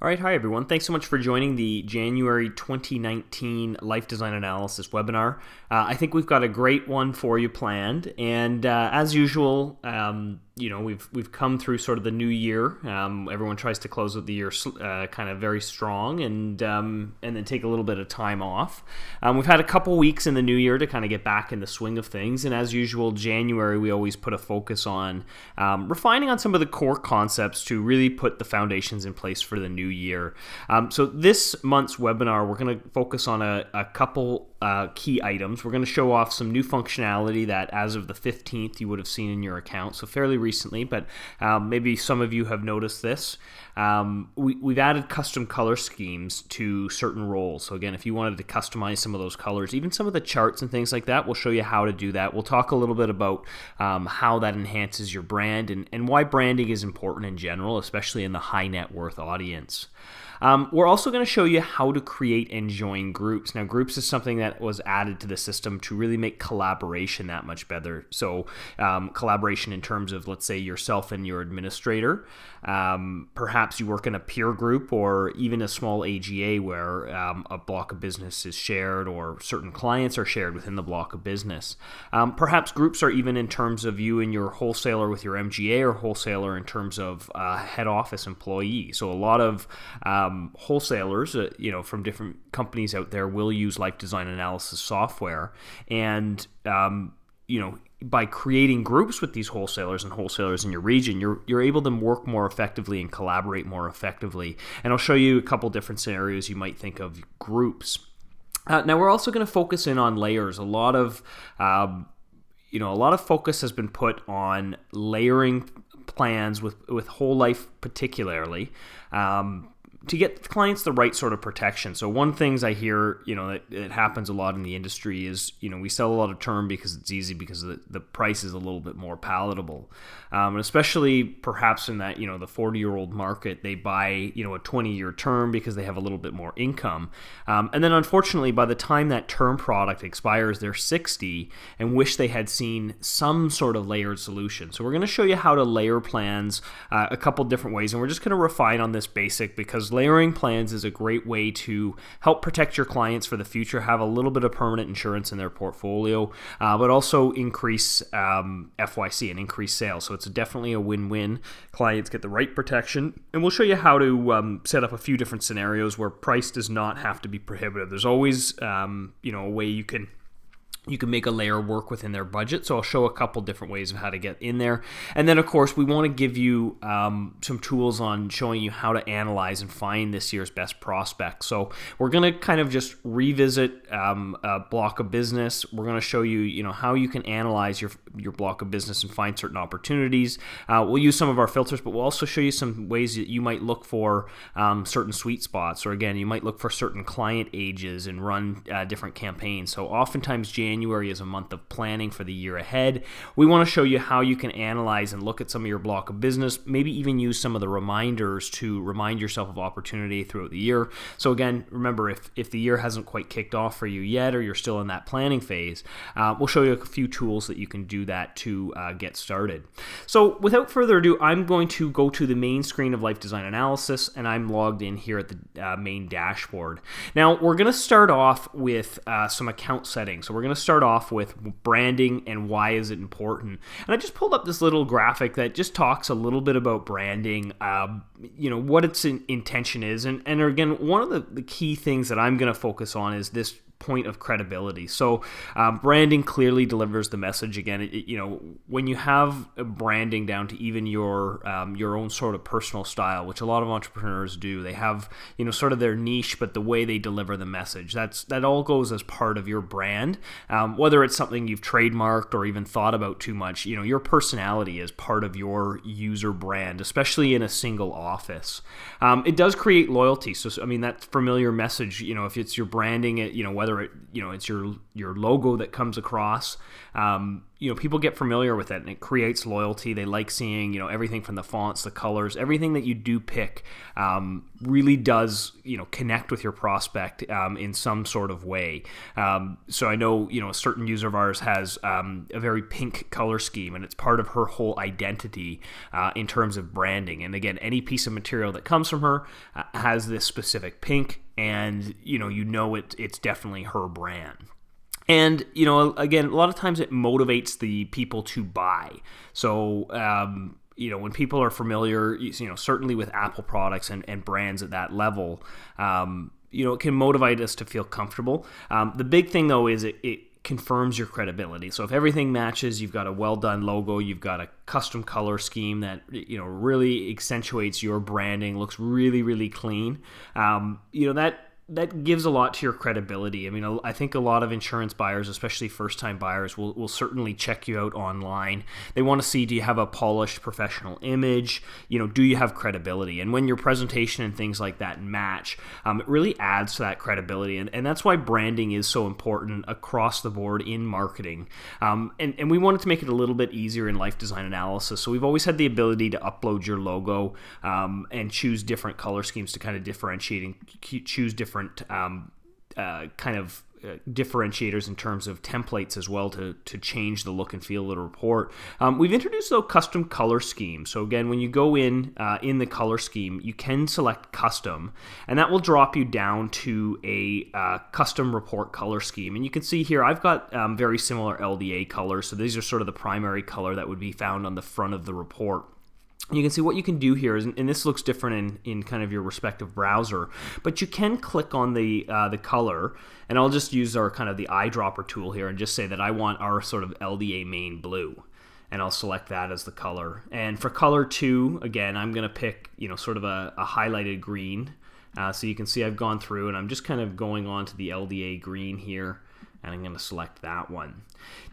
All right, hi everyone. Thanks so much for joining the January 2019 Life Design Analysis webinar. I think we've got a great one for you planned, and as usual, we've come through sort of the new year. Everyone tries to close out the year kind of very strong, and then take a little bit of time off. We've had a couple weeks in the new year to kind of get back in the swing of things, and as usual, January we always put a focus on refining on some of the core concepts to really put the foundations in place for the new year. So this month's webinar, we're going to focus on a couple key items. We're going to show off some new functionality that as of the 15th you would have seen in your account, so fairly recently, but maybe some of you have noticed this. We've added custom color schemes to certain roles. So again, if you wanted to customize some of those colors, even some of the charts and things like that, we'll show you how to do that. We'll talk a little bit about how that enhances your brand and why branding is important in general, especially in the high net worth audience. We're also going to show you how to create and join groups. Now, groups is something that was added to the system to really make collaboration that much better. So collaboration in terms of, let's say, yourself and your administrator. Perhaps you work in a peer group or even a small AGA where a block of business is shared or certain clients are shared within the block of business. Perhaps groups are even in terms of you and your wholesaler with your MGA or wholesaler in terms of head office employee. So a lot of wholesalers, from different companies out there will use life design analysis software, and by creating groups with these wholesalers and wholesalers in your region, you're able to work more effectively and collaborate more effectively. And I'll show you a couple different scenarios you might think of groups. Now we're also going to focus in on layers. A lot of focus has been put on layering plans with whole life particularly. To get clients the right sort of protection. So one things I hear, that happens a lot in the industry is, we sell a lot of term because it's easy because the price is a little bit more palatable. And especially perhaps in that, the 40-year-old market, they buy, a 20-year term because they have a little bit more income. And then unfortunately, by the time that term product expires, they're 60 and wish they had seen some sort of layered solution. So we're going to show you how to layer plans a couple different ways. And we're just going to refine on this basic because layering plans is a great way to help protect your clients for the future, have a little bit of permanent insurance in their portfolio, but also increase FYC and increase sales. So it's definitely a win-win. Clients get the right protection, and we'll show you how to set up a few different scenarios where price does not have to be prohibitive. There's always a way you can make a layer work within their budget. So I'll show a couple different ways of how to get in there. And then, of course, we want to give you some tools on showing you how to analyze and find this year's best prospects. So we're going to kind of just revisit a block of business. We're going to show you, how you can analyze your block of business and find certain opportunities. We'll use some of our filters, but we'll also show you some ways that you might look for certain sweet spots. Or again, you might look for certain client ages and run different campaigns. So oftentimes January is a month of planning for the year ahead. We want to show you how you can analyze and look at some of your block of business, maybe even use some of the reminders to remind yourself of opportunity throughout the year. So again, remember, if the year hasn't quite kicked off for you yet or you're still in that planning phase, we'll show you a few tools that you can do that to get started. So without further ado, I'm going to go to the main screen of Life Design Analysis, and I'm logged in here at the main dashboard. Now we're going to start off with some account settings. So we're going to start off with branding and why is it important. And I just pulled up this little graphic that just talks a little bit about branding, what its intention is. And again, one of the key things that I'm going to focus on is this point of credibility. So branding clearly delivers the message. Again, when you have branding down to even your own sort of personal style, which a lot of entrepreneurs do, they have sort of their niche, but the way they deliver the message, that all goes as part of your brand. Whether it's something you've trademarked or even thought about too much, your personality is part of your user brand, especially in a single office. It does create loyalty. So that familiar message, if it's your branding, whether it's your logo that comes across, people get familiar with it, and it creates loyalty. They like seeing, everything from the fonts, the colors, everything that you do pick really does, connect with your prospect in some sort of way. So I know, a certain user of ours has a very pink color scheme, and it's part of her whole identity in terms of branding. And again, any piece of material that comes from her has this specific pink, and it's definitely her brand. And, again, a lot of times it motivates the people to buy. So, when people are familiar, certainly with Apple products and brands at that level, it can motivate us to feel comfortable. The big thing, though, is it confirms your credibility. So if everything matches, you've got a well-done logo, you've got a custom color scheme that, really accentuates your branding, looks really, really clean, that gives a lot to your credibility. I mean, I think a lot of insurance buyers, especially first-time buyers, will certainly check you out online. They want to see, do you have a polished professional image? Do you have credibility? And when your presentation and things like that match, it really adds to that credibility. And that's why branding is so important across the board in marketing. And we wanted to make it a little bit easier in life design analysis. So we've always had the ability to upload your logo and choose different color schemes to kind of differentiate and choose different differentiators in terms of templates as well to change the look and feel of the report. We've introduced, though, custom color schemes. So again, when you go in the color scheme, you can select custom, and that will drop you down to a custom report color scheme. And you can see here, I've got very similar LDA colors. So these are sort of the primary color that would be found on the front of the report. You can see what you can do here is, and this looks different in kind of your respective browser, but you can click on the color, and I'll just use our kind of the eyedropper tool here and just say that I want our sort of LDA main blue, and I'll select that as the color. And for color 2, again, I'm going to pick sort of a highlighted green. So you can see I've gone through, and I'm just kind of going on to the LDA green here, and I'm going to select that one.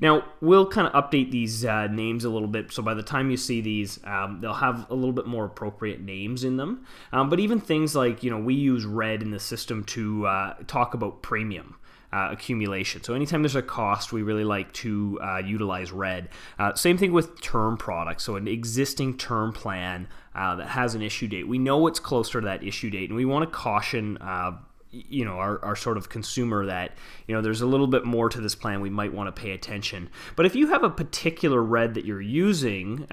Now, we'll kind of update these names a little bit, so by the time you see these, they'll have a little bit more appropriate names in them. But even things like, we use red in the system to talk about premium accumulation. So anytime there's a cost, we really like to utilize red. Same thing with term products. So an existing term plan that has an issue date. We know it's closer to that issue date, and we want to caution our sort of consumer that, there's a little bit more to this plan. We might want to pay attention. But if you have a particular red that you're using,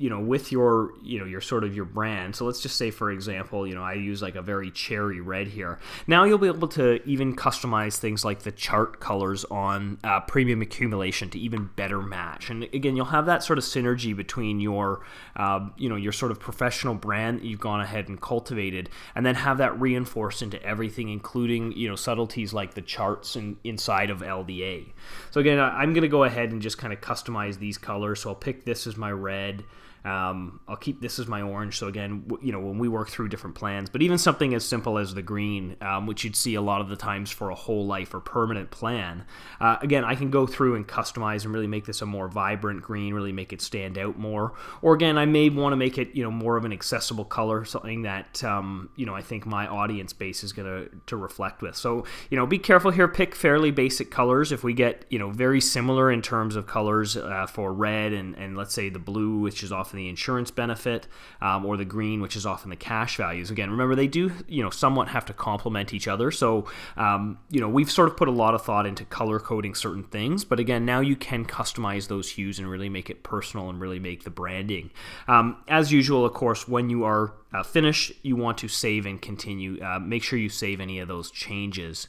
with your, your sort of your brand. So let's just say, for example, I use like a very cherry red here. Now you'll be able to even customize things like the chart colors on premium accumulation to even better match. And again, you'll have that sort of synergy between your, your sort of professional brand that you've gone ahead and cultivated, and then have that reinforced into everything, including, subtleties like the charts inside of LDA. So again, I'm going to go ahead and just kind of customize these colors. So I'll pick this as my red. I'll keep this as my orange. So again, when we work through different plans, but even something as simple as the green, which you'd see a lot of the times for a whole life or permanent plan, again, I can go through and customize and really make this a more vibrant green, really make it stand out more. Or again, I may want to make it, more of an accessible color, something that, I think my audience base is going to reflect with. So, be careful here, pick fairly basic colors. If we get, very similar in terms of colors for red and let's say the blue, which is often the insurance benefit, or the green, which is often the cash values. Again, remember, they do, somewhat have to complement each other. So, we've sort of put a lot of thought into color coding certain things, but again, now you can customize those hues and really make it personal and really make the branding. As usual, of course, when you are finished, you want to save and continue. Make sure you save any of those changes.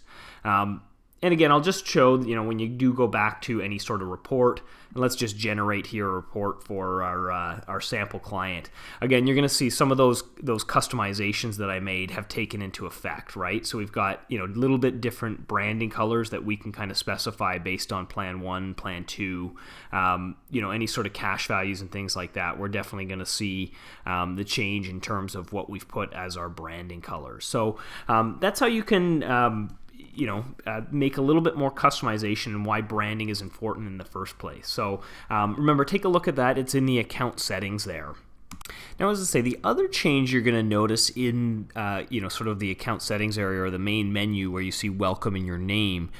And again, I'll just show, when you do go back to any sort of report, and let's just generate here a report for our sample client. Again, you're going to see some of those customizations that I made have taken into effect, right? So we've got, a little bit different branding colors that we can kind of specify based on plan 1, plan 2, any sort of cash values and things like that. We're definitely going to see the change in terms of what we've put as our branding colors. So that's how you can make a little bit more customization and why branding is important in the first place. So remember, take a look at that. It's in the account settings there. Now, as I say, the other change you're going to notice in, sort of the account settings area or the main menu where you see welcome in your name,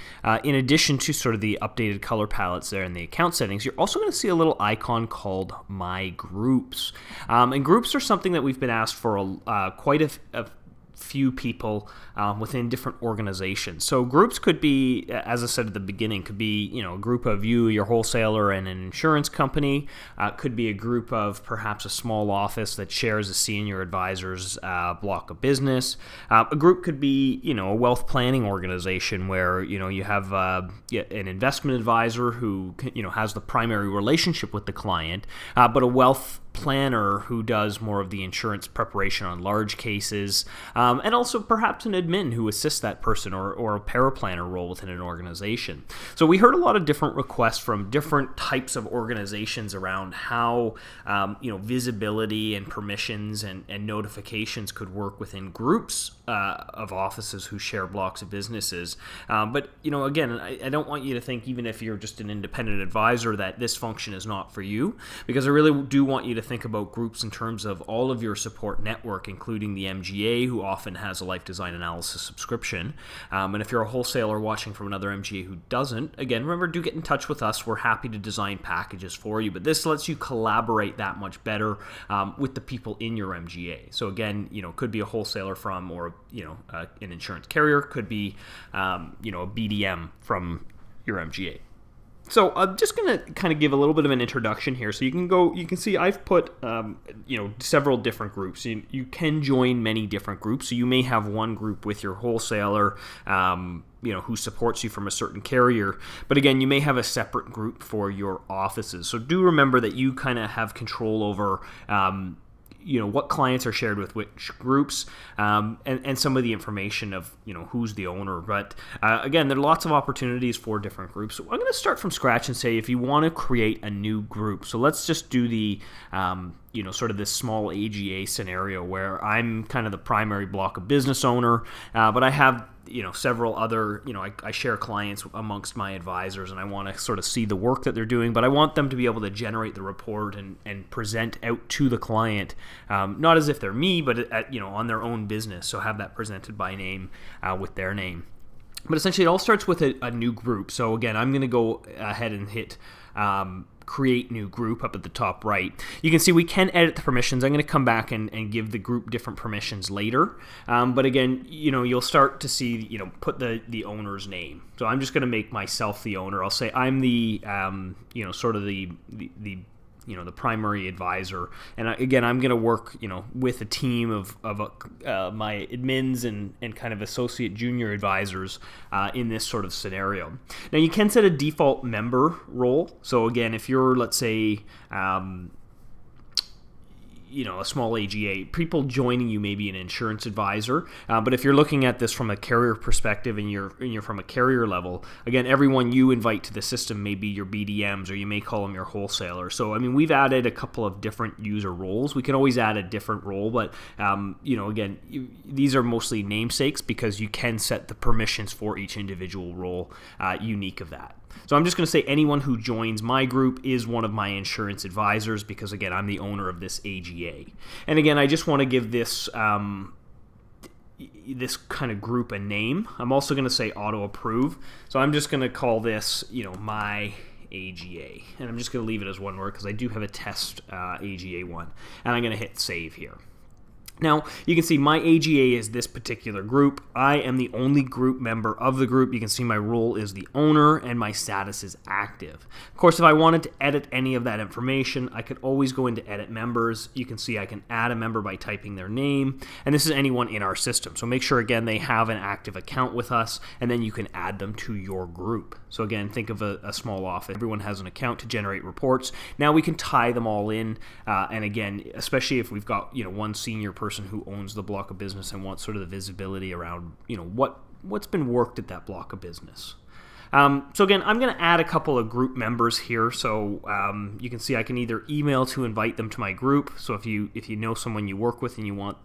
in addition to sort of the updated color palettes there in the account settings, you're also going to see a little icon called My Groups. And groups are something that we've been asked for quite a few people within different organizations. So groups could be, as I said at the beginning, could be a group of you, your wholesaler, and an insurance company. Could be a group of perhaps a small office that shares a senior advisor's block of business. A group could be a wealth planning organization where you have an investment advisor who has the primary relationship with the client, but a wealth planner who does more of the insurance preparation on large cases, and also perhaps an admin who assists that person, or a paraplanner role within an organization. So we heard a lot of different requests from different types of organizations around how visibility and permissions and notifications could work within groups of offices who share blocks of businesses. But again, I don't want you to think, even if you're just an independent advisor, that this function is not for you, because I really do want you to think about groups in terms of all of your support network, including the MGA, who often has a life design analysis subscription. And if you're a wholesaler watching from another MGA who doesn't, again, remember, do get in touch with us. We're happy to design packages for you, but this lets you collaborate that much better with the people in your MGA. So again, could be a wholesaler from, or an insurance carrier, could be a BDM from your MGA. So I'm just going to kind of give a little bit of an introduction here. So you can see I've put, several different groups. You can join many different groups. So you may have one group with your wholesaler, who supports you from a certain carrier. But again, you may have a separate group for your offices. So do remember that you kind of have control over, what clients are shared with which groups, and some of the information of, who's the owner. But again, there are lots of opportunities for different groups. So I'm going to start from scratch and say, if you want to create a new group, so let's just do the, sort of this small AGA scenario where I'm kind of the primary block of business owner, but I have several other, I share clients amongst my advisors, and I want to sort of see the work that they're doing, but I want them to be able to generate the report and present out to the client, not as if they're me, but on their own business. So have that presented by name, with their name. But essentially, it all starts with a new group. So again, I'm going to go ahead and hit create new group up at the top right. You can see we can edit the permissions. I'm going to come back and give the group different permissions later. But again, you'll start to see, put the owner's name. So I'm just going to make myself the owner. I'll say I'm the, sort of the primary advisor. And again, I'm going to work, with a team of my admins and kind of associate junior advisors in this sort of scenario. Now, you can set a default member role. So again, if you're, let's say, a small AGA, people joining you may be an insurance advisor, but if you're looking at this from a carrier perspective and you're from a carrier level, again, everyone you invite to the system may be your BDMs, or you may call them your wholesaler. So, we've added a couple of different user roles. We can always add a different role, but, again, these are mostly namesakes because you can set the permissions for each individual role unique of that. So I'm just going to say anyone who joins my group is one of my insurance advisors because, again, I'm the owner of this AGA. And again, I just want to give this this kind of group a name. I'm also going to say auto approve. So I'm just going to call this, my AGA. And I'm just going to leave it as one word because I do have a test AGA one. And I'm going to hit save here. Now, you can see my AGA is this particular group. I am the only group member of the group. You can see my role is the owner and my status is active. Of course, if I wanted to edit any of that information, I could always go into edit members. You can see I can add a member by typing their name, and this is anyone in our system. So make sure, again, they have an active account with us, and then you can add them to your group. So again, think of a small office. Everyone has an account to generate reports. Now we can tie them all in, and again, especially if we've got one senior person who owns the block of business and wants sort of the visibility around what's been worked at that block of business. So again, I'm going to add a couple of group members here. So you can see I can either email to invite them to my group. So if you know someone you work with and you want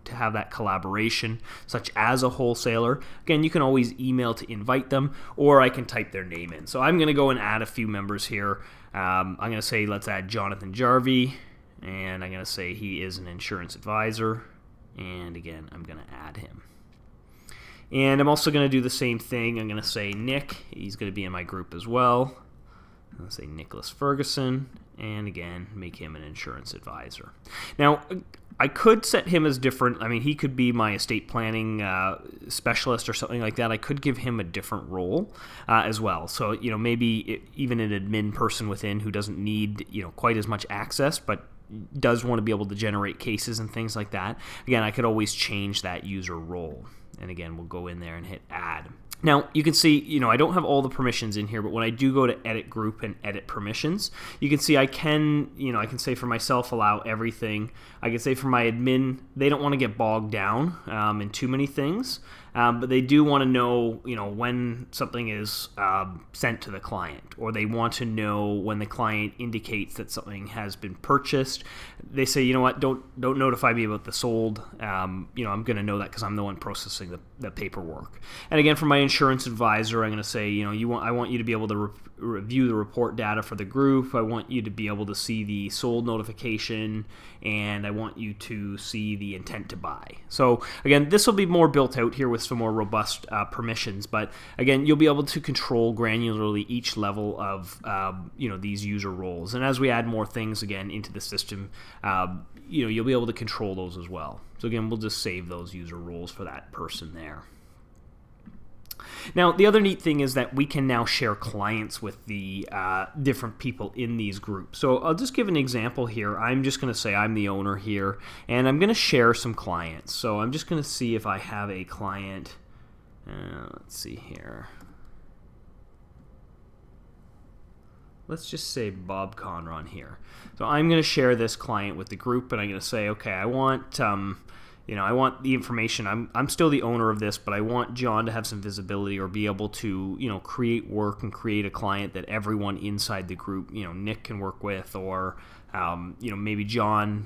to have that collaboration, such as a wholesaler, again, you can always email to invite them, or I can type their name in. So I'm going to go and add a few members here. I'm going to say let's add Jonathan Jarvie. and I'm going to say he is an insurance advisor, and again, I'm going to add him. And I'm also going to do the same thing. I'm going to say Nick. He's going to be in my group as well. I'm going to say Nicholas Ferguson, and again, make him an insurance advisor. Now, I could set him as different. I mean, he could be my estate planning specialist or something like that. I could give him a different role as well. So, maybe even an admin person within who doesn't need, quite as much access, but does want to be able to generate cases and things like that. Again, I could always change that user role. And again, we'll go in there and hit add. Now, you can see, I don't have all the permissions in here, but when I do go to edit group and edit permissions, you can see I can say for myself, allow everything. I can say for my admin, they don't want to get bogged down in too many things, but they do want to know, when something is sent to the client, or they want to know when the client indicates that something has been purchased. They say, you know what, don't notify me about the sold. I'm going to know that because I'm the one processing the paperwork. And again, for my insurance advisor, I'm going to say, I want you to be able to review the report data for the group. I want you to be able to see the sold notification, and I want you to see the intent to buy. So again, this will be more built out here with some more robust permissions, but again, you'll be able to control granularly each level of these user roles. And as we add more things again into the system, you'll be able to control those as well. So again, we'll just save those user roles for that person there. Now, the other neat thing is that we can now share clients with the different people in these groups. So I'll just give an example here. I'm just going to say I'm the owner here, and I'm going to share some clients. So I'm just going to see if I have a client. Let's see here. Let's just say Bob Conron here. So I'm going to share this client with the group, and I'm going to say, okay, I want I want the information. I'm still the owner of this, but I want John to have some visibility or be able to, create work and create a client that everyone inside the group, Nick can work with, or, maybe John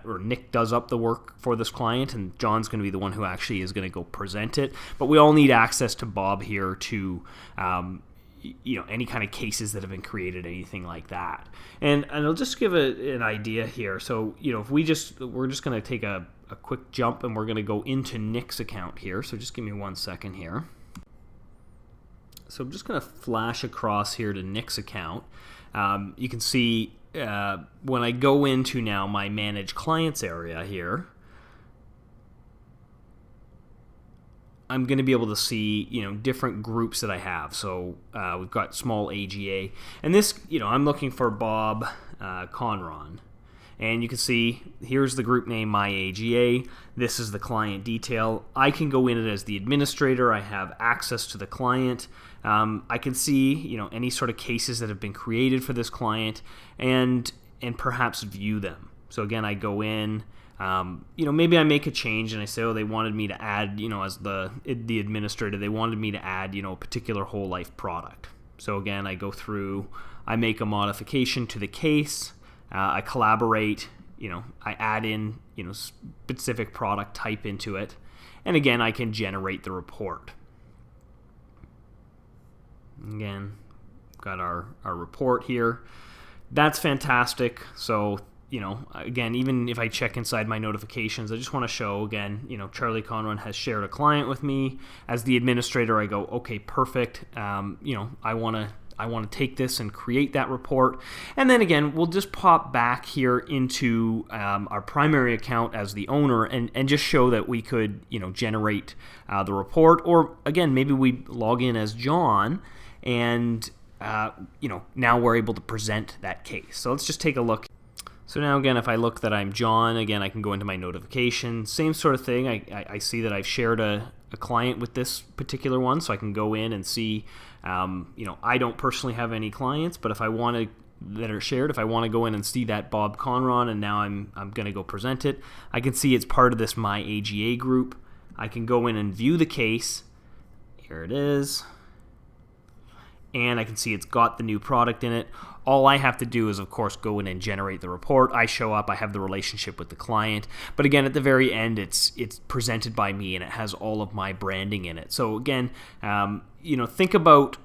or Nick does up the work for this client, and John's going to be the one who actually is going to go present it. But we all need access to Bob here to, any kind of cases that have been created, anything like that. And I'll just give an idea here. So, if we're just going to take a quick jump, and we're going to go into Nick's account here. So just give me 1 second here. So I'm just going to flash across here to Nick's account. You can see when I go into now my Manage Clients area here, I'm going to be able to see, different groups that I have. So we've got small AGA, and this, I'm looking for Bob Conron. And you can see here's the group name, my AGA. This is the client detail. I can go in it as the administrator. I have access to the client. I can see any sort of cases that have been created for this client, and perhaps view them. So again, I go in. Maybe I make a change and I say, they wanted me to add, as the administrator, they wanted me to add, a particular whole life product. So again, I go through, I make a modification to the case. I collaborate, I add in, specific product type into it. And again, I can generate the report. Again, got our report here. That's fantastic. So, again, even if I check inside my notifications, I just want to show, again, Charlie Conron has shared a client with me. As the administrator, I go, okay, perfect. I want to take this and create that report. And then again, we'll just pop back here into our primary account as the owner and just show that we could, generate the report. Or again, maybe we log in as John and, now we're able to present that case. So let's just take a look. So now again, if I look that I'm John, again, I can go into my notification. Same sort of thing. I see that I've shared a client with this particular one, so I can go in and see, I don't personally have any clients, but if I want to, that are shared, if I want to go in and see that Bob Conron, and now I'm going to go present it, I can see it's part of this My AGA group. I can go in and view the case. Here it is. And I can see it's got the new product in it. All I have to do is, of course, go in and generate the report. I show up, I have the relationship with the client. But again, at the very end, it's presented by me, and it has all of my branding in it. So again, think about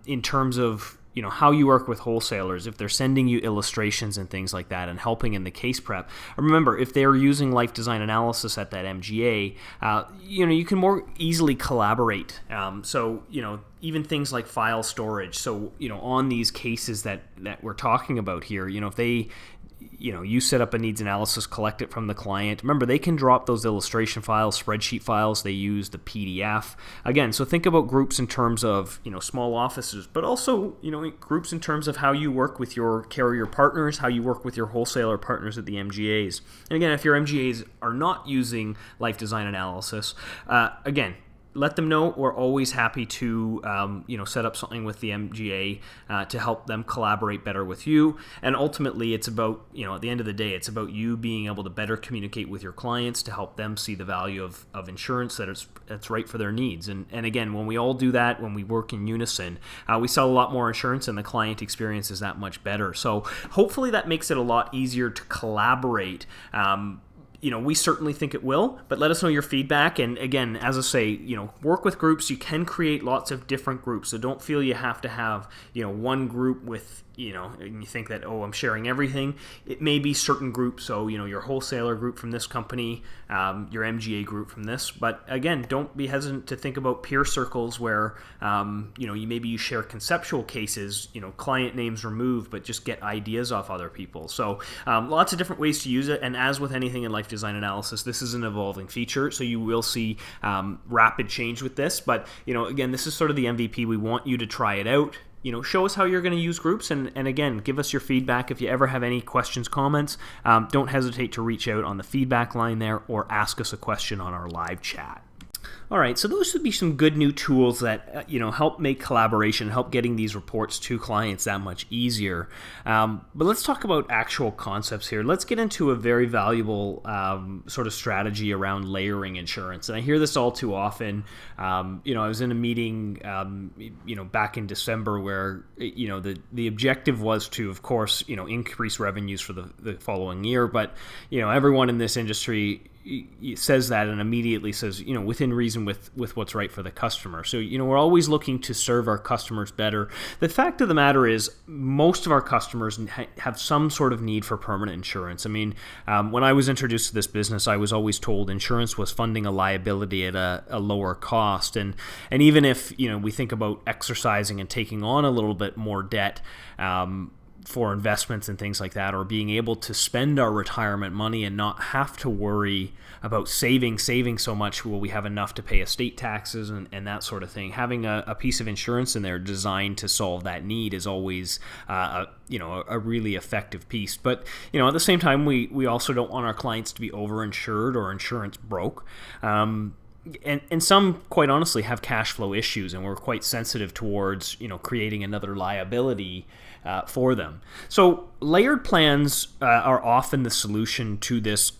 in terms of how you work with wholesalers, if they're sending you illustrations and things like that and helping in the case prep. Remember, if they're using life design analysis at that MGA, you can more easily collaborate. So even things like file storage. So on these cases that we're talking about here, if they you set up a needs analysis, collect it from the client. Remember, they can drop those illustration files, spreadsheet files. They use the PDF. Again, so think about groups in terms of, small offices, but also, groups in terms of how you work with your carrier partners, how you work with your wholesaler partners at the MGAs. And again, if your MGAs are not using life design analysis, again, let them know. We're always happy to set up something with the MGA to help them collaborate better with you. And ultimately, it's about, at the end of the day, it's about you being able to better communicate with your clients to help them see the value of insurance that's right for their needs. And again, when we all do that, when we work in unison, we sell a lot more insurance and the client experience is that much better. So hopefully that makes it a lot easier to collaborate. We certainly think it will, but let us know your feedback. And again, as I say, work with groups. You can create lots of different groups, so don't feel you have to have, one group with, and you think that, I'm sharing everything. It may be certain groups, so, your wholesaler group from this company, your MGA group from this. But again, don't be hesitant to think about peer circles where, you share conceptual cases, client names removed, but just get ideas off other people. So lots of different ways to use it. And as with anything in life design analysis, this is an evolving feature, so you will see rapid change with this. But, again, this is sort of the MVP. We want you to try it out. Show us how you're going to use groups, and again, give us your feedback. If you ever have any questions, comments, don't hesitate to reach out on the feedback line there or ask us a question on our live chat. All right, so those would be some good new tools that help make collaboration, help getting these reports to clients that much easier. But let's talk about actual concepts here. Let's get into a very valuable sort of strategy around layering insurance. And I hear this all too often. I was in a meeting, back in December where the objective was to, of course, increase revenues for the following year. But everyone in this industry says that and immediately says, within reason with what's right for the customer. So, we're always looking to serve our customers better. The fact of the matter is most of our customers have some sort of need for permanent insurance. I mean, when I was introduced to this business, I was always told insurance was funding a liability at a lower cost. And even if, we think about exercising and taking on a little bit more debt, for investments and things like that, or being able to spend our retirement money and not have to worry about saving so much, will we have enough to pay estate taxes and that sort of thing. Having a piece of insurance in there designed to solve that need is always a really effective piece. But at the same time, we also don't want our clients to be overinsured or insurance broke. And some, quite honestly, have cash flow issues, and we're quite sensitive towards creating another liability for them. So layered plans are often the solution to this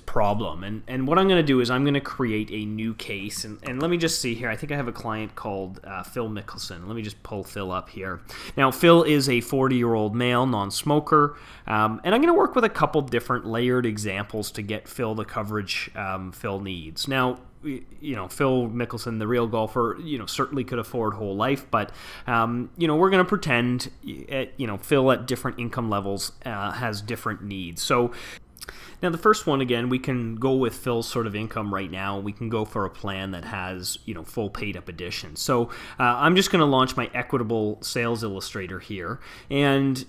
problem. And what I'm going to do is I'm going to create a new case. And let me just see here. I think I have a client called Phil Mickelson. Let me just pull Phil up here. Now, Phil is a 40-year-old male, non-smoker. And I'm going to work with a couple different layered examples to get Phil the coverage Phil needs. Now, Phil Mickelson, the real golfer, certainly could afford whole life, but, we're going to pretend, Phil at different income levels has different needs. So now the first one, again, we can go with Phil's sort of income right now. We can go for a plan that has, full paid up additions. So I'm just going to launch my Equitable Sales Illustrator here, and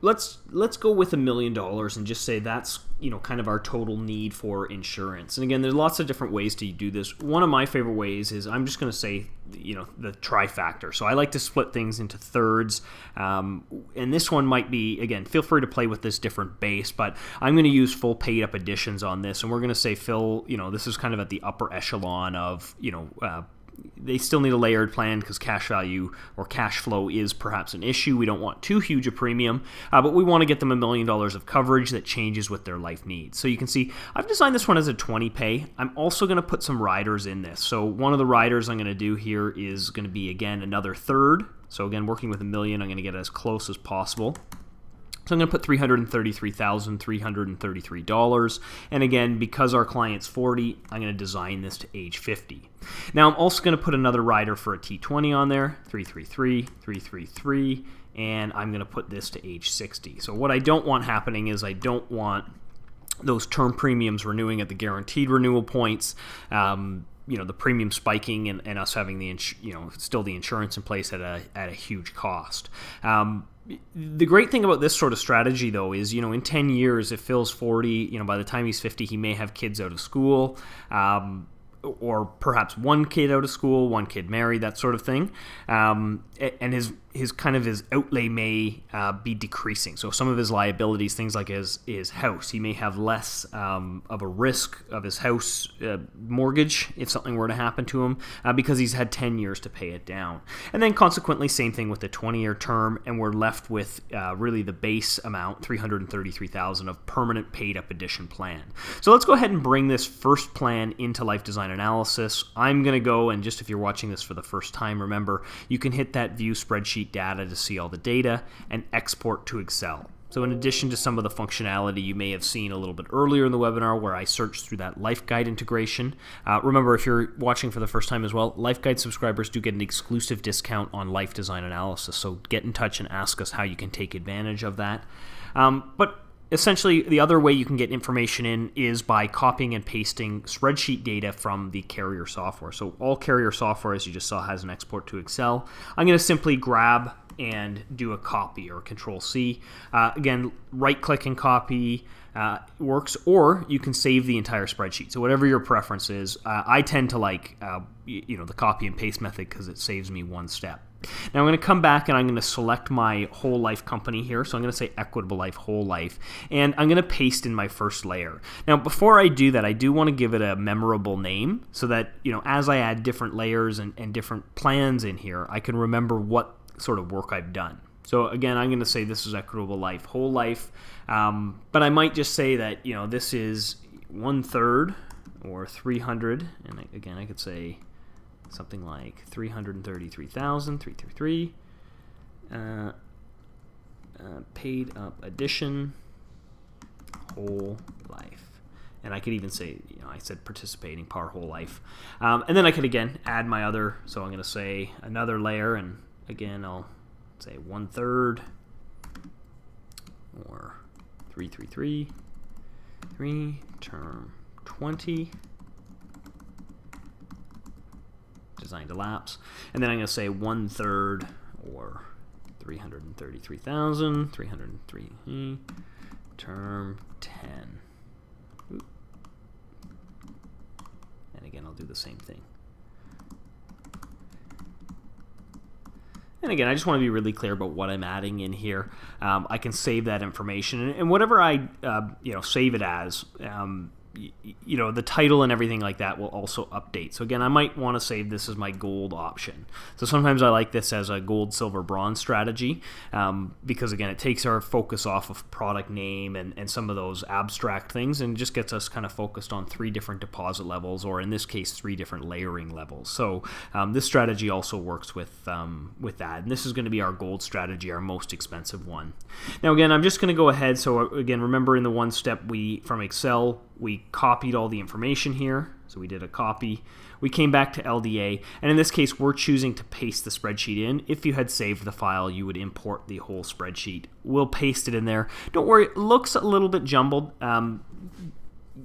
let's go with $1 million and just say that's, kind of our total need for insurance. And again, there's lots of different ways to do this. One of my favorite ways is I'm just going to say, the trifactor. So I like to split things into thirds. And this one might be, again, feel free to play with this different base, but I'm going to use full paid up additions on this. And we're going to say, Phil, this is kind of at the upper echelon of, they still need a layered plan because cash value or cash flow is perhaps an issue. We don't want too huge a premium, but we want to get them $1 million of coverage that changes with their life needs. So you can see I've designed this one as a 20 pay. I'm also going to put some riders in this. So one of the riders I'm going to do here is going to be, again, another third. So again, working with $1 million, I'm going to get as close as possible. So I'm going to put $333,333. And again, because our client's 40, I'm going to design this to age 50. Now I'm also going to put another rider for a T20 on there, 333, 333, and I'm going to put this to age 60. So what I don't want happening is I don't want those term premiums renewing at the guaranteed renewal points. The premium spiking and us having still the insurance in place at a huge cost. The great thing about this sort of strategy, though, is, in 10 years, if Phil's 40, by the time he's 50, he may have kids out of school, or perhaps one kid out of school, one kid married, that sort of thing. And his outlay may be decreasing. So some of his liabilities, things like his house, he may have less of a risk of his house mortgage if something were to happen to him, because he's had 10 years to pay it down. And then consequently, same thing with the 20-year term, and we're left with really the base amount, $333,000 of permanent paid-up addition plan. So let's go ahead and bring this first plan into Life Design Analysis. I'm going to go, and just if you're watching this for the first time, remember, you can hit that View Spreadsheet Data to see all the data and export to Excel. So in addition to some of the functionality you may have seen a little bit earlier in the webinar where I searched through that Life Guide integration, remember, if you're watching for the first time as well, Life Guide subscribers do get an exclusive discount on Life Design Analysis. So get in touch and ask us how you can take advantage of that. But essentially, the other way you can get information in is by copying and pasting spreadsheet data from the Carrier software. So all Carrier software, as you just saw, has an export to Excel. I'm going to simply grab and do a copy, or Control-C. Again, right-click and copy works, or you can save the entire spreadsheet. So whatever your preference is, I tend to like the copy and paste method because it saves me one step. Now I'm going to come back and I'm going to select my whole life company here. So I'm going to say Equitable Life Whole Life, and I'm going to paste in my first layer. Now before I do that, I do want to give it a memorable name so that as I add different layers and different plans in here, I can remember what sort of work I've done. So again, I'm going to say this is Equitable Life Whole Life, but I might just say that this is 1/3 or 300, and again I could say something like 333,333 paid up addition whole life. And I could even say, I said participating par whole life. And then I could again add my other, so I'm going to say another layer, and again I'll say 1/3 or 333 term 20 designed to lapse, and then I'm going to say 1/3 or 333,303 term 10. And again, I'll do the same thing. And again, I just want to be really clear about what I'm adding in here. I can save that information, and whatever I save it as, the title and everything like that will also update. So again, I might want to save this as my gold option. So sometimes I like this as a gold, silver, bronze strategy, because again, it takes our focus off of product name and some of those abstract things, and just gets us kind of focused on 3 different deposit levels, or in this case, 3 different layering levels. So this strategy also works with that. And this is going to be our gold strategy, our most expensive one. Now again, I'm just going to go ahead. So again, remember in the one step from Excel, we copied all the information here. So we did a copy. We came back to LDA, and in this case, we're choosing to paste the spreadsheet in. If you had saved the file, you would import the whole spreadsheet. We'll paste it in there. Don't worry, it looks a little bit jumbled.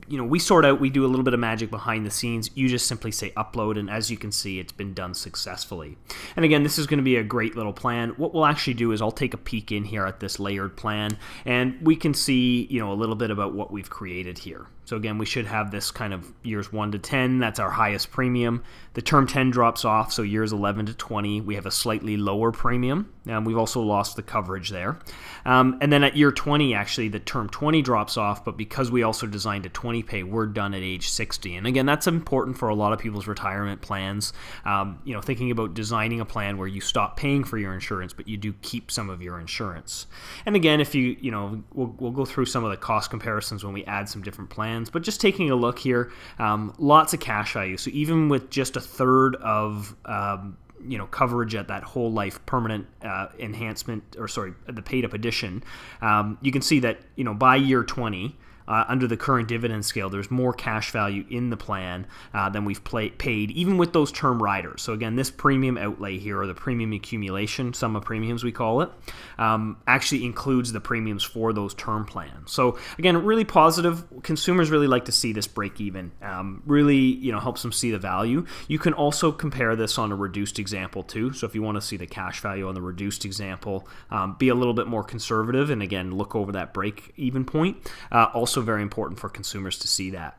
We sort out, we do a little bit of magic behind the scenes. You just simply say upload, and as you can see, it's been done successfully. And again, this is going to be a great little plan. What we'll actually do is I'll take a peek in here at this layered plan, and we can see, a little bit about what we've created here. So again, we should have this kind of years 1 to 10. That's our highest premium. The term 10 drops off, so years 11 to 20, we have a slightly lower premium. We've also lost the coverage there. And then at year 20, actually, the term 20 drops off, but because we also designed a 20 pay, we're done at age 60. And again, that's important for a lot of people's retirement plans. Thinking about designing a plan where you stop paying for your insurance, but you do keep some of your insurance. And again, if we'll go through some of the cost comparisons when we add some different plans. But just taking a look here, lots of cash value. So even with just 1/3 of coverage at that whole life permanent enhancement, or sorry, the paid up addition, you can see that by year 20, under the current dividend scale, there's more cash value in the plan than we've paid, even with those term riders. So again, this premium outlay here, or the premium accumulation, sum of premiums we call it, actually includes the premiums for those term plans. So again, really positive. Consumers really like to see this break even. Really, helps them see the value. You can also compare this on a reduced example too. So if you want to see the cash value on the reduced example, be a little bit more conservative, and again, look over that break even point. Also very important for consumers to see that.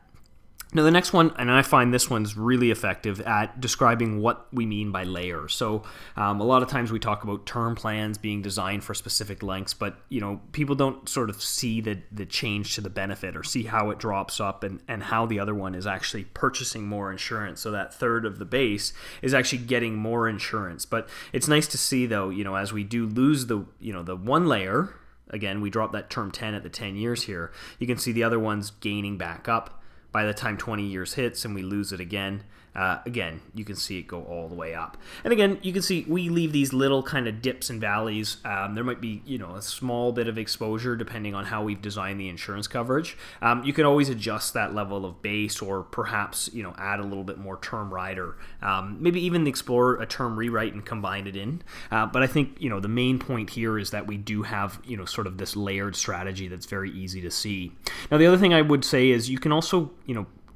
Now the next one, and I find this one's really effective at describing what we mean by layers. So a lot of times we talk about term plans being designed for specific lengths, but people don't sort of see the change to the benefit, or see how it drops up, and how the other one is actually purchasing more insurance. So that third of the base is actually getting more insurance. But it's nice to see though, as we do lose the one layer. Again, we drop that term 10 at the 10 years here. You can see the other one's gaining back up by the time 20 years hits, and we lose it again. Again, you can see it go all the way up. And again, you can see we leave these little kind of dips and valleys. There might be, a small bit of exposure depending on how we've designed the insurance coverage. You can always adjust that level of base, or perhaps, add a little bit more term rider. Maybe even explore a term rewrite and combine it in. But I think, the main point here is that we do have, sort of this layered strategy that's very easy to see. Now, the other thing I would say is you can also,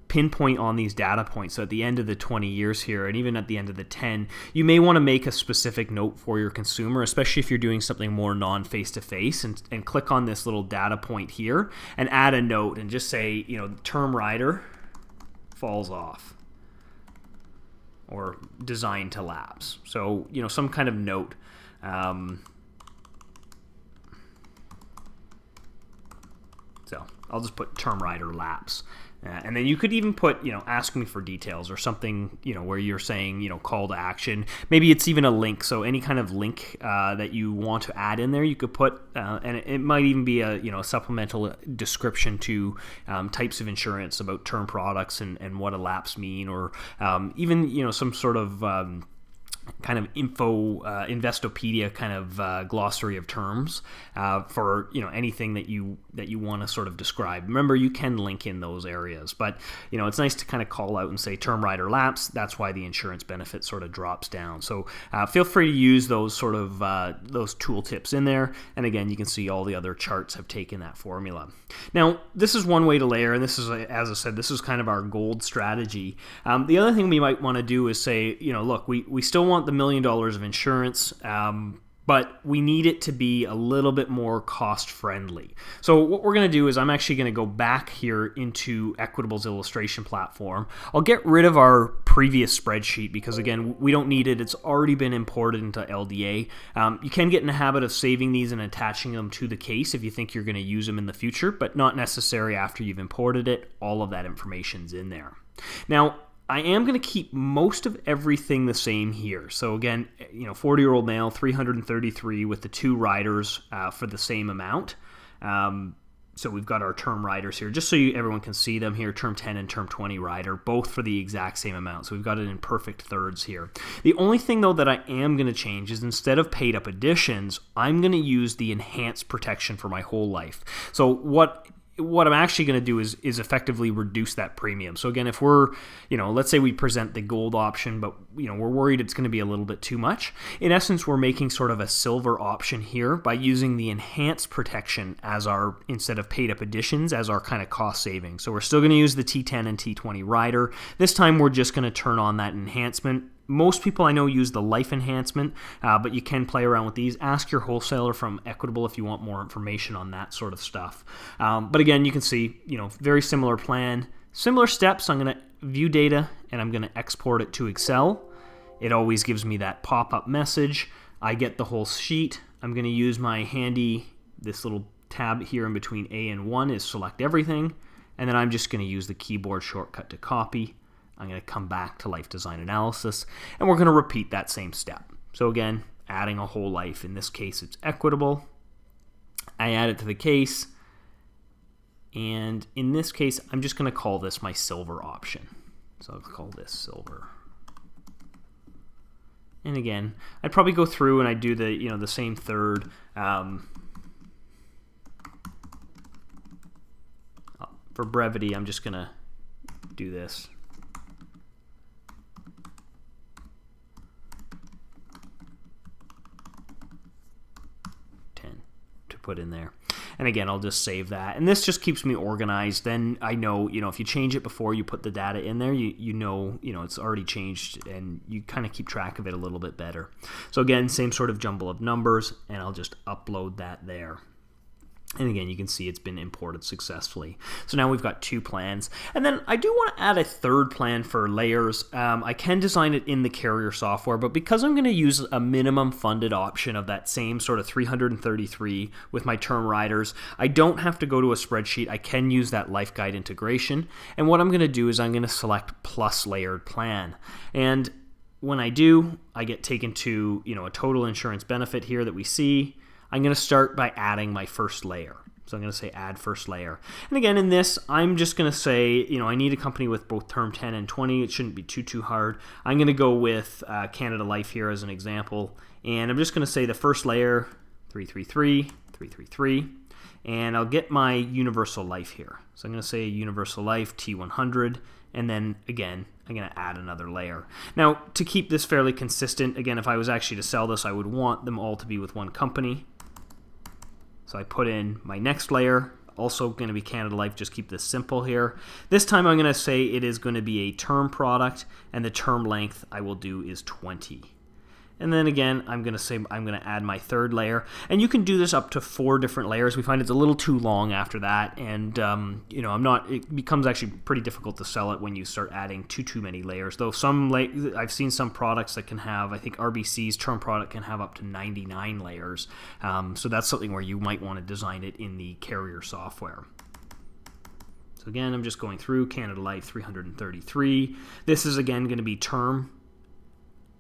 pinpoint on these data points. So at the end of the 20 years here, and even at the end of the 10, you may want to make a specific note for your consumer, especially if you're doing something more non-face-to-face, and click on this little data point here and add a note and just say, term rider falls off, or designed to lapse. So, some kind of note. So I'll just put term rider lapse. And then you could even put, ask me for details, or something, where you're saying, call to action. Maybe it's even a link. So any kind of link that you want to add in there, you could put, and it might even be a supplemental description to types of insurance, about term products and what a lapse mean, or even, some sort of kind of info, Investopedia kind of glossary of terms for anything that you want to sort of describe. Remember, you can link in those areas, but it's nice to kind of call out and say term rider lapse. That's why the insurance benefit sort of drops down. So feel free to use those sort of those tool tips in there. And again, you can see all the other charts have taken that formula. Now, this is one way to layer, and this is, as I said, this is kind of our gold strategy. The other thing we might want to do is say, look, we still want the $1 million of insurance, but we need it to be a little bit more cost friendly. So what we're going to do is I'm actually going to go back here into Equitable's illustration platform. I'll get rid of our previous spreadsheet because, again, we don't need it. It's already been imported into LDA. You can get in the habit of saving these and attaching them to the case if you think you're going to use them in the future, but not necessary after you've imported it. All of that information's in there. Now, I am going to keep most of everything the same here. So again, 40-year-old male, 333 with the 2 riders for the same amount. So we've got our term riders here, just so everyone can see them here, term 10 and term 20 rider, both for the exact same amount. So we've got it in perfect thirds here. The only thing, though, that I am going to change is instead of paid up additions, I'm going to use the enhanced protection for my whole life. So what I'm actually going to do is effectively reduce that premium. So again, if we're, let's say we present the gold option, but we're worried it's going to be a little bit too much. In essence, we're making sort of a silver option here by using the enhanced protection as our, instead of paid up additions, as our kind of cost saving. So we're still going to use the T10 and T20 rider. This time we're just going to turn on that enhancement. Most people I know use the life enhancement, but you can play around with these. Ask your wholesaler from Equitable if you want more information on that sort of stuff. But again, you can see, very similar plan, similar steps. I'm going to view data and I'm going to export it to Excel. It always gives me that pop-up message. I get the whole sheet. I'm going to use my handy, this little tab here in between A and 1 is select everything. And then I'm just going to use the keyboard shortcut to copy. I'm going to come back to life design analysis, and we're going to repeat that same step. So again, adding a whole life. In this case, it's Equitable. I add it to the case, and in this case, I'm just going to call this my silver option. So I'll call this silver. And again, I'd probably go through and I'd do the, the same third. For brevity, I'm just going to do this. Put in there. And again, I'll just save that. And this just keeps me organized. Then I know, if you change it before you put the data in there, you know it's already changed, and you kind of keep track of it a little bit better. So again, same sort of jumble of numbers, and I'll just upload that there. And again, you can see it's been imported successfully. So now we've got 2 plans. And then I do want to add a third plan for layers. I can design it in the carrier software, but because I'm going to use a minimum funded option of that same sort of 333 with my term riders, I don't have to go to a spreadsheet. I can use that life guide integration. And what I'm going to do is I'm going to select plus layered plan. And when I do, I get taken to, a total insurance benefit here that we see. I'm going to start by adding my first layer. So I'm going to say add first layer. And again, in this, I'm just going to say, I need a company with both term 10 and 20. It shouldn't be too hard. I'm going to go with Canada Life here as an example. And I'm just going to say the first layer, 333, 333. And I'll get my universal life here. So I'm going to say universal life, T100. And then again, I'm going to add another layer. Now, to keep this fairly consistent, again, if I was actually to sell this, I would want them all to be with one company. So I put in my next layer, also going to be Canada Life, just keep this simple here. This time I'm going to say it is going to be a term product, and the term length I will do is 20. And then again, I'm going to say I'm going to add my third layer. And you can do this up to 4 different layers. We find it's a little too long after that. And, it becomes actually pretty difficult to sell it when you start adding too many layers. Though I've seen some products that can have, I think RBC's term product can have up to 99 layers. So that's something where you might want to design it in the carrier software. So again, I'm just going through Canada Life 333. This is again going to be term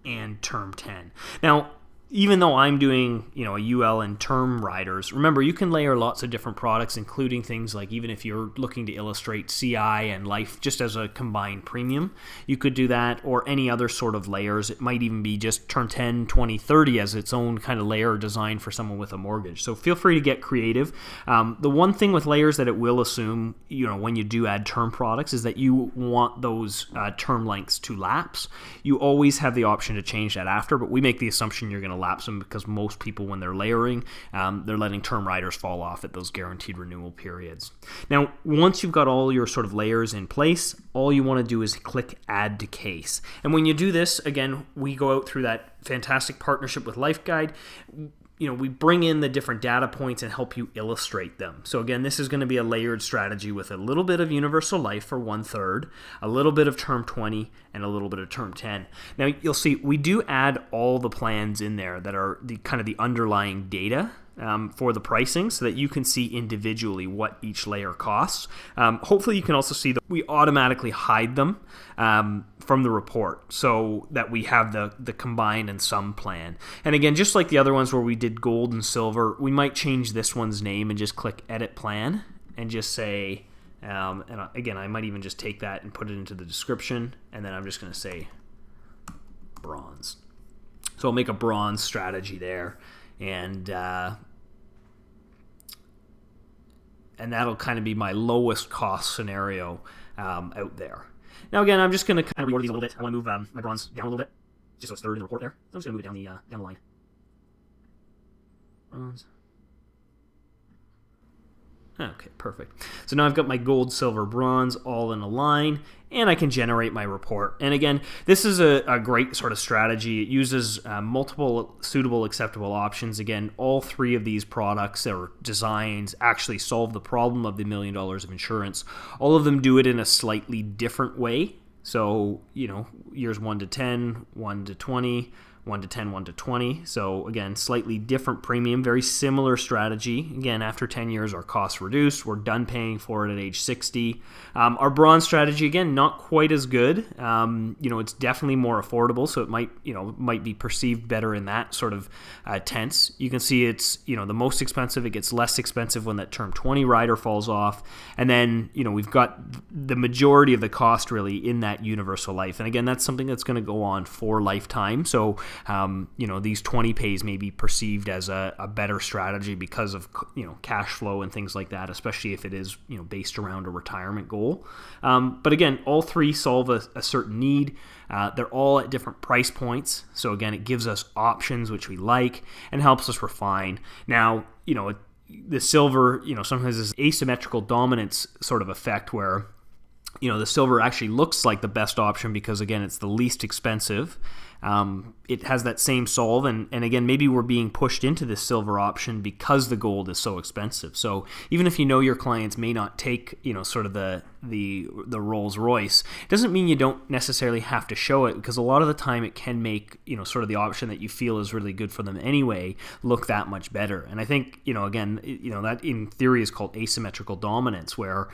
and term 10. Now, even though I'm doing, a UL and term riders, remember you can layer lots of different products, including things like even if you're looking to illustrate CI and life just as a combined premium, you could do that, or any other sort of layers. It might even be just term 10, 20, 30 as its own kind of layer design for someone with a mortgage. So feel free to get creative. The one thing with layers that it will assume, when you do add term products, is that you want those term lengths to lapse. You always have the option to change that after, but we make the assumption you're going to lapse them because most people, when they're layering, they're letting term riders fall off at those guaranteed renewal periods. Now, once you've got all your sort of layers in place, all you want to do is click Add to Case. And when you do this, again, we go out through that fantastic partnership with LifeGuide. We bring in the different data points and help you illustrate them. So again, this is going to be a layered strategy with a little bit of universal life for 1/3, a little bit of term 20, and a little bit of term 10. Now you'll see we do add all the plans in there that are the kind of the underlying data for the pricing, so that you can see individually what each layer costs. Hopefully you can also see that we automatically hide them from the report, so that we have the combined and sum plan. And again, just like the other ones where we did gold and silver, we might change this one's name and just click Edit Plan and just say, and again, I might even just take that and put it into the description, and then I'm just going to say bronze. So I'll make a bronze strategy there, and that'll kind of be my lowest cost scenario out there. Now again, I'm just going to kind of reorder these a little bit. I want to move my bronze down a little bit, just so it's third in the report there. So I'm just going to move it down the line. Bronze. Okay, perfect. So now I've got my gold, silver, bronze all in a line, and I can generate my report. And again, this is a great sort of strategy. It uses multiple suitable, acceptable options. Again, all 3 of these products or designs actually solve the problem of the $1 million of insurance. All of them do it in a slightly different way. So, years 1 to 10, 1 to 20, 1 to 10, 1 to 20. So again, slightly different premium, very similar strategy. Again, after 10 years, our costs reduced. We're done paying for it at age 60. Our bronze strategy, again, not quite as good. It's definitely more affordable, so it might be perceived better in that sort of tense. You can see it's, the most expensive. It gets less expensive when that term 20 rider falls off. And then, we've got the majority of the cost really in that universal life. And again, that's something that's going to go on for lifetime. So these 20 pays may be perceived as a better strategy because of cash flow and things like that, especially if it is based around a retirement goal. But again, all three solve a certain need. They're all at different price points. So again, it gives us options which we like and helps us refine. Now, the silver, sometimes this asymmetrical dominance sort of effect where, the silver actually looks like the best option because, again, it's the least expensive. It has that same solve, and again, maybe we're being pushed into this silver option because the gold is so expensive. So even if your clients may not take, sort of the Rolls Royce, it doesn't mean you don't necessarily have to show it, because a lot of the time it can make, sort of the option that you feel is really good for them anyway look that much better. And I think, again, that in theory is called asymmetrical dominance, where,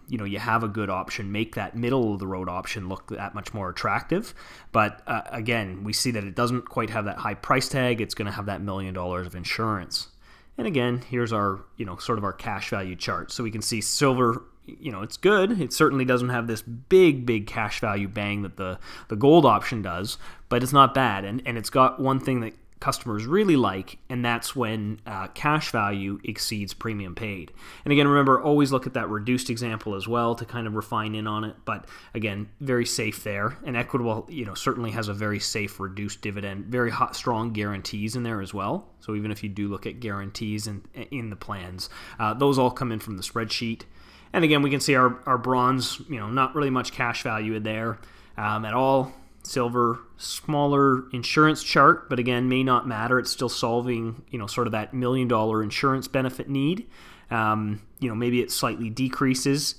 you have a good option, make that middle of the road option look that much more attractive. But again, we see that it doesn't quite have that high price tag. It's going to have that $1 million of insurance. And again, here's our, sort of our cash value chart. So we can see silver, it's good. It certainly doesn't have this big cash value bang that the gold option does, but it's not bad. And it's got one thing that customers really like, and that's when cash value exceeds premium paid. And again, remember, always look at that reduced example as well to kind of refine in on it. But again, very safe there. And Equitable, certainly has a very safe reduced dividend, very strong guarantees in there as well. So even if you do look at guarantees in the plans, those all come in from the spreadsheet. And again, we can see our bronze, not really much cash value in there at all. Silver, smaller insurance chart, but again, may not matter. It's still solving, sort of that $1 million insurance benefit need. Maybe it slightly decreases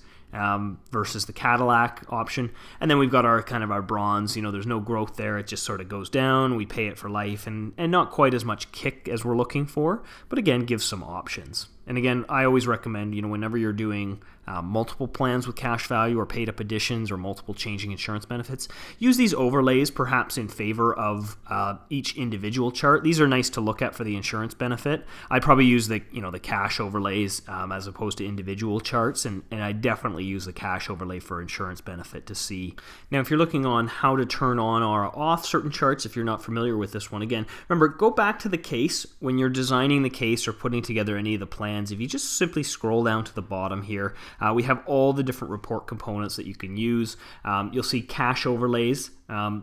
versus the Cadillac option. And then we've got our bronze, there's no growth there. It just sort of goes down. We pay it for life and not quite as much kick as we're looking for, but again, gives some options. And again, I always recommend, whenever you're doing multiple plans with cash value or paid up additions or multiple changing insurance benefits, use these overlays perhaps in favor of each individual chart. These are nice to look at for the insurance benefit. I'd probably use the cash overlays as opposed to individual charts, and I definitely use the cash overlay for insurance benefit to see. Now, if you're looking on how to turn on or off certain charts, if you're not familiar with this one, again, remember, go back to the case when you're designing the case or putting together any of the plans. If you just simply scroll down to the bottom here, we have all the different report components that you can use. You'll see cash overlays.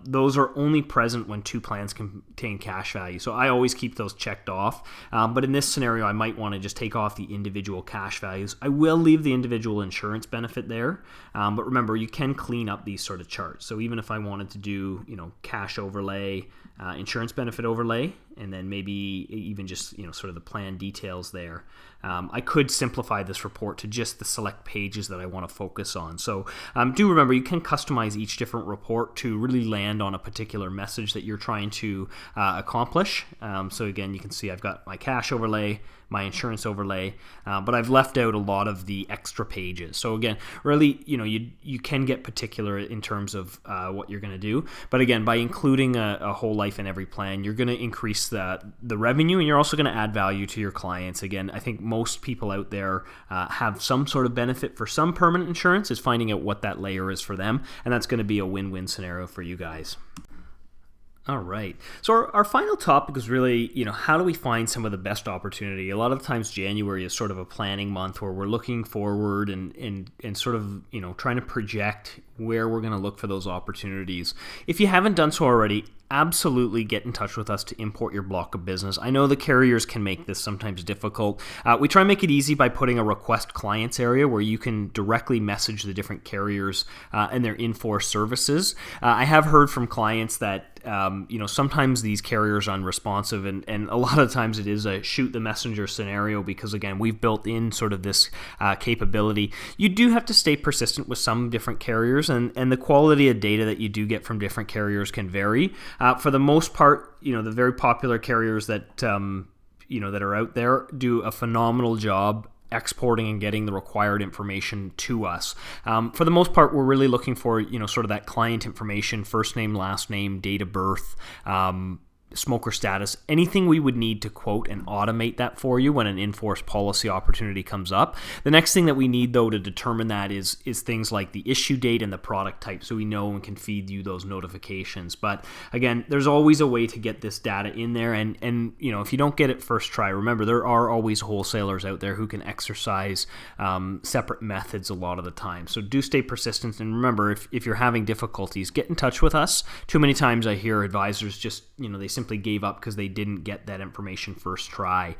Those are only present when two plans contain cash value. So I always keep those checked off. But in this scenario, I might want to just take off the individual cash values. I will leave the individual insurance benefit there. But remember, you can clean up these sort of charts. So even if I wanted to do, cash overlay, insurance benefit overlay, and then maybe even just, sort of the plan details there. I could simplify this report to just the select pages that I want to focus on. So do remember, you can customize each different report to really land on a particular message that you're trying to accomplish. So again, you can see I've got my cash overlay, my insurance overlay, but I've left out a lot of the extra pages. So again, really, you can get particular in terms of what you're going to do. But again, by including a whole life in every plan, you're going to increase the revenue, and you're also going to add value to your clients. Again, I think most people out there have some sort of benefit for some permanent insurance. Is finding out what that layer is for them, and that's going to be a win-win scenario for you guys. All right. So our final topic is really, how do we find some of the best opportunity? A lot of times January is sort of a planning month where we're looking forward and sort of, trying to project where we're going to look for those opportunities. If you haven't done so already, absolutely get in touch with us to import your block of business. I know the carriers can make this sometimes difficult. We try and make it easy by putting a request clients area where you can directly message the different carriers and their in-force services. I have heard from clients that sometimes these carriers are unresponsive, and a lot of times it is a shoot the messenger scenario because, again, we've built in sort of this capability. You do have to stay persistent with some different carriers, and the quality of data that you do get from different carriers can vary. For the most part, the very popular carriers that that are out there do a phenomenal job exporting and getting the required information to us. For the most part, we're really looking for, sort of that client information, first name, last name, date of birth, smoker status, anything we would need to quote and automate that for you when an in-force policy opportunity comes up. The next thing that we need, though, to determine that is things like the issue date and the product type, so we know and can feed you those notifications. But again, there's always a way to get this data in there, and if you don't get it first try, remember there are always wholesalers out there who can exercise separate methods a lot of the time. So do stay persistent, and remember, if you're having difficulties, get in touch with us. Too many times I hear advisors just they simply gave up because they didn't get that information first try.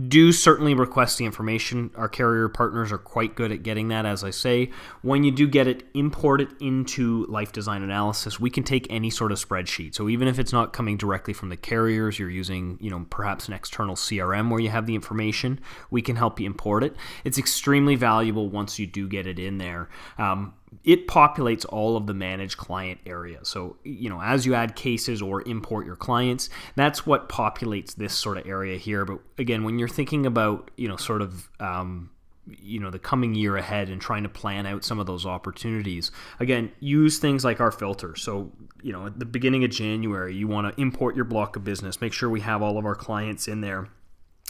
Do certainly request the information. Our carrier partners are quite good at getting that. As I say, when you do get it, import it into Life Design Analysis. We can take any sort of spreadsheet. So even if it's not coming directly from the carriers, you're using perhaps an external CRM where you have the information, we can help you import it. It's extremely valuable once you do get it in there. It populates all of the managed client area. So, as you add cases or import your clients, that's what populates this sort of area here. But again, when you're thinking about, the coming year ahead and trying to plan out some of those opportunities, again, use things like our filter. So, at the beginning of January, you want to import your block of business, make sure we have all of our clients in there.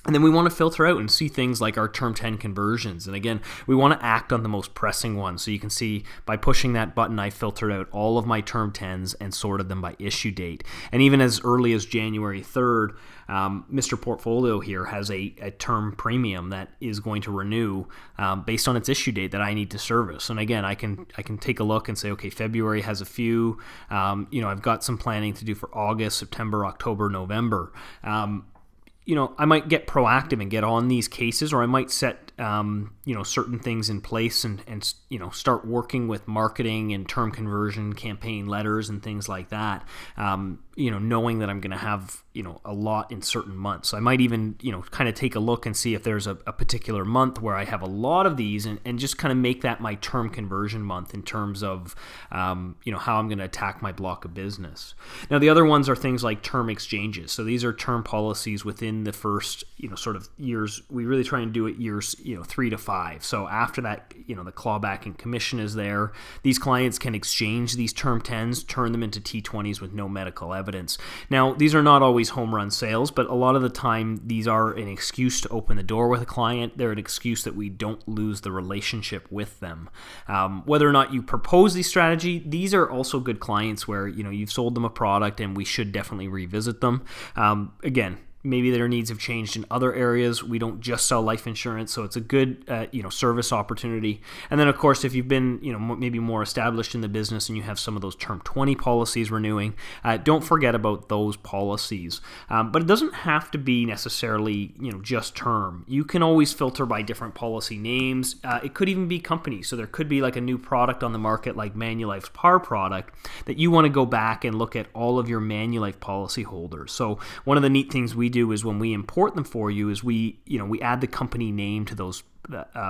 And then we want to filter out and see things like our Term 10 conversions. And again, we want to act on the most pressing ones. So you can see by pushing that button, I filtered out all of my Term 10s and sorted them by issue date. And even as early as January 3rd, Mr. Portfolio here has a term premium that is going to renew based on its issue date that I need to service. And again, I can take a look and say, okay, February has a few. I've got some planning to do for August, September, October, November. I might get proactive and get on these cases, or I might set, certain things in place and start working with marketing and term conversion campaign letters and things like that, knowing that I'm going to have, a lot in certain months. So I might even, kind of take a look and see if there's a particular month where I have a lot of these and just kind of make that my term conversion month in terms of, how I'm going to attack my block of business. Now, the other ones are things like term exchanges. So these are term policies within the first, sort of years. We really try and do it years, 3 to 5. So after that, the clawback and commission is there. These clients can exchange these Term 10s, turn them into T20s with no medical evidence. Now, these are not always home run sales, but a lot of the time these are an excuse to open the door with a client. They're an excuse that we don't lose the relationship with them. Whether or not you propose the strategy, these are also good clients where you've sold them a product and we should definitely revisit them. Again, maybe their needs have changed in other areas. We don't just sell life insurance, so it's a good, service opportunity. And then, of course, if you've been, maybe more established in the business and you have some of those Term 20 policies renewing, don't forget about those policies. But it doesn't have to be necessarily, just term. You can always filter by different policy names. It could even be companies. So there could be like a new product on the market, like Manulife's PAR product, that you want to go back and look at all of your Manulife policy holders. So one of the neat things we do is when we import them for you is we add the company name to those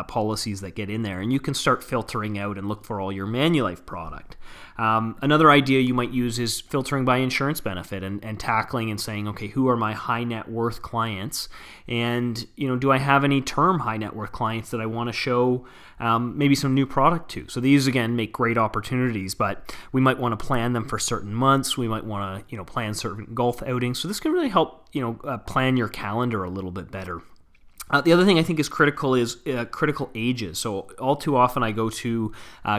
policies that get in there, and you can start filtering out and look for all your Manulife product. Another idea you might use is filtering by insurance benefit and tackling and saying, okay, who are my high net worth clients, and do I have any term high net worth clients that I want to show maybe some new product to? So these again make great opportunities, but we might want to plan them for certain months. We might want to plan certain golf outings. So this can really help plan your calendar a little bit better. The other thing I think is critical ages. So all too often I go to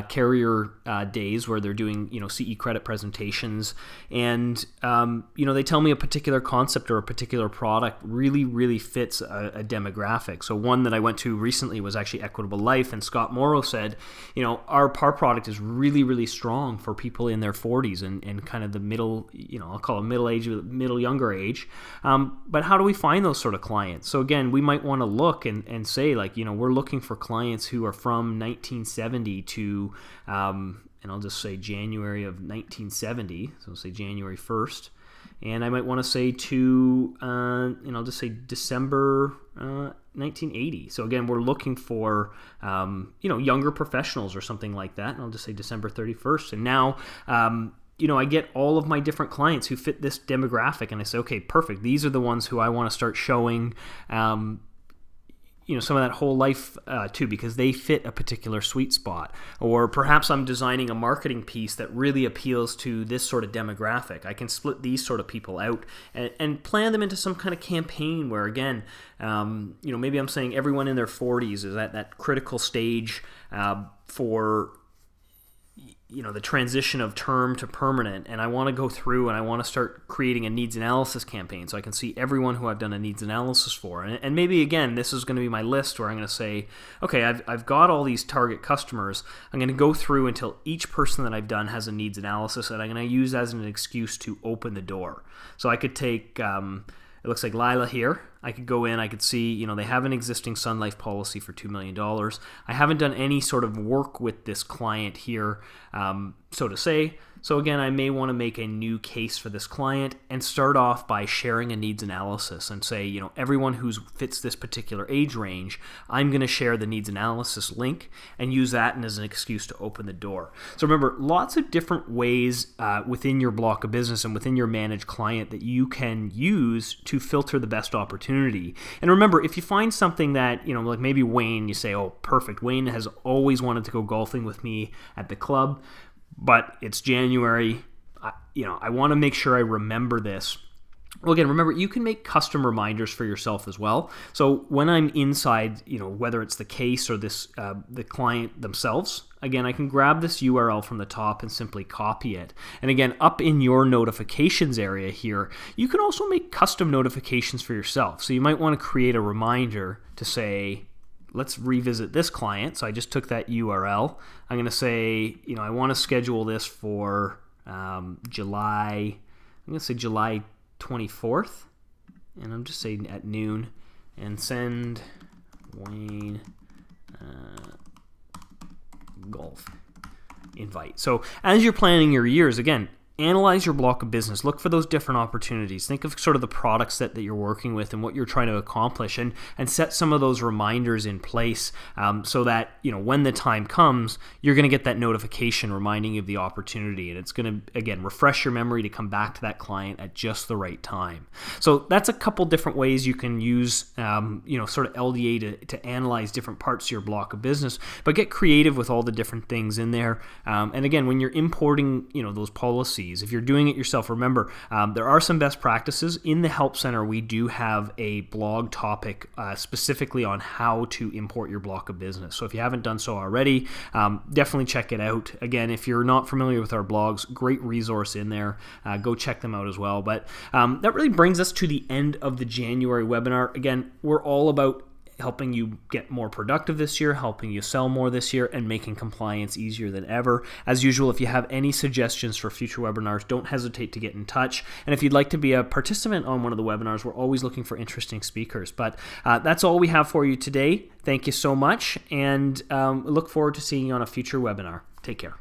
carrier days where they're doing CE credit presentations, and they tell me a particular concept or a particular product really fits a demographic. So one that I went to recently was actually Equitable Life, and Scott Morrow said, our PAR product is really strong for people in their 40s and kind of the middle, I'll call it middle age, middle younger age. But how do we find those sort of clients? So again, we might want to look and say, like, we're looking for clients who are from 1970 to, and I'll just say January of 1970, so I'll say January 1st, and I might want to say to, and I'll just say December 1980. So again, we're looking for, younger professionals or something like that, and I'll just say December 31st, and now, I get all of my different clients who fit this demographic, and I say, okay, perfect. These are the ones who I want to start showing, some of that whole life too, because they fit a particular sweet spot. Or perhaps I'm designing a marketing piece that really appeals to this sort of demographic. I can split these sort of people out and plan them into some kind of campaign where, again, maybe I'm saying everyone in their 40s is at that critical stage for the transition of term to permanent, and I want to go through and I want to start creating a needs analysis campaign so I can see everyone who I've done a needs analysis for. And maybe, again, this is going to be my list where I'm going to say, okay, I've got all these target customers. I'm going to go through until each person that I've done has a needs analysis, and I'm going to use as an excuse to open the door. So I could take... it looks like Lila here. I could go in, I could see, they have an existing Sun Life policy for $2 million. I haven't done any sort of work with this client here, so to say. So again, I may want to make a new case for this client and start off by sharing a needs analysis and say, everyone who fits this particular age range, I'm going to share the needs analysis link and use that as an excuse to open the door. So remember, lots of different ways within your block of business and within your managed client that you can use to filter the best opportunity. And remember, if you find something that, like maybe Wayne, you say, oh, perfect, Wayne has always wanted to go golfing with me at the club, but it's January, I want to make sure I remember this. Well, again, remember, you can make custom reminders for yourself as well. So when I'm inside, whether it's the case or this the client themselves, again, I can grab this URL from the top and simply copy it. And again, up in your notifications area here, you can also make custom notifications for yourself. So you might want to create a reminder to say, let's revisit this client. So I just took that URL. I'm going to say, I want to schedule this for July 24th. And I'm just saying at noon. And send Wayne golf invite. So as you're planning your years, again, analyze your block of business. Look for those different opportunities. Think of sort of the product set that you're working with and what you're trying to accomplish, and set some of those reminders in place so that when the time comes, you're going to get that notification reminding you of the opportunity, and it's going to, again, refresh your memory to come back to that client at just the right time. So that's a couple different ways you can use sort of LDA to analyze different parts of your block of business, but get creative with all the different things in there. And again, when you're importing those policies, if you're doing it yourself, remember, there are some best practices. In the Help Center, we do have a blog topic specifically on how to import your block of business. So if you haven't done so already, definitely check it out. Again, if you're not familiar with our blogs, great resource in there. Go check them out as well. But that really brings us to the end of the January webinar. Again, we're all about helping you get more productive this year, helping you sell more this year, and making compliance easier than ever. As usual, if you have any suggestions for future webinars, don't hesitate to get in touch. And if you'd like to be a participant on one of the webinars, we're always looking for interesting speakers. But that's all we have for you today. Thank you so much, and look forward to seeing you on a future webinar. Take care.